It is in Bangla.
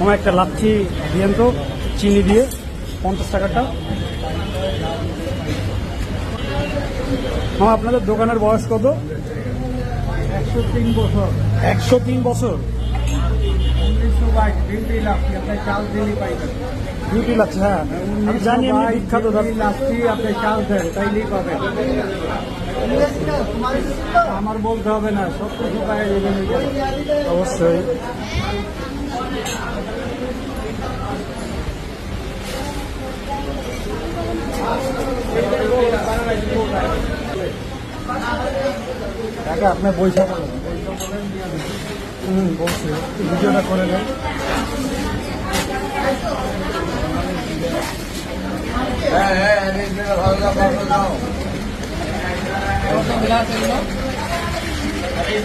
আমার একটা লাচ্ছি দিয়েন তো, চিনি দিয়ে 50 টাকাটা। আমার আপনাদের দোকানের বয়স কত? 103 বছর। 103 বছর। 1922 ডিউটি লাচ্ছি, আপনি চাল দিনই পাইবেন। বিউটি লাচ্ছি, হ্যাঁ আমি জানি, এমনি বিখ্যাত। লাচ্ছি আপনি চাল দেন তাইলেই পাবেন। আমার বলতে হবে না, সব কিছু পাই যাবেন। অবশ্যই। কাকা আপনার বইসা বলেন। বলছি ভিডিওটা করে দেন। হ্যাঁ, ভালো